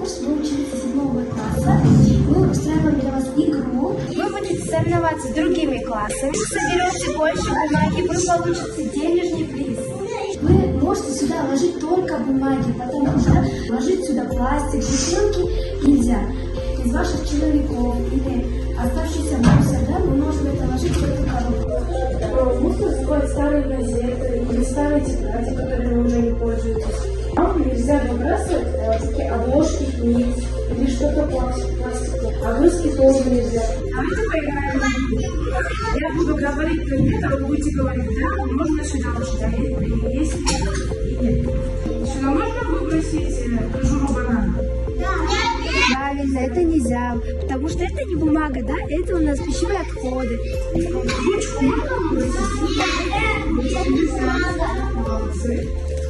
конкурс. Вы ученицы 7 класса. Мы устраиваем для вас игру. Вы будете соревноваться с другими классами. Соберете больше бумаги, вы получите денежный приз. Вы можете сюда ложить только бумаги, потому что ложить сюда пластик, бутылки нельзя. Из ваших черновиков или оставшийся мусор, да, мы можем это ложить в эту коробку. Мусор заходят старые газеты или старые тетради, которыми уже не пользуетесь. Вам нельзя выбрасывать такие обложки книг или что-то пластиковое. Огрызки тоже нельзя. Давайте поиграем. Я буду говорить предмет, а вы будете говорить, да, можно сюда ложить, а есть и нет. Сюда можно выбросить кожуру банана? Правильно, это нельзя, потому что это не бумага, да, это у нас пищевые отходы. Ручку можно выбросить? Молодцы.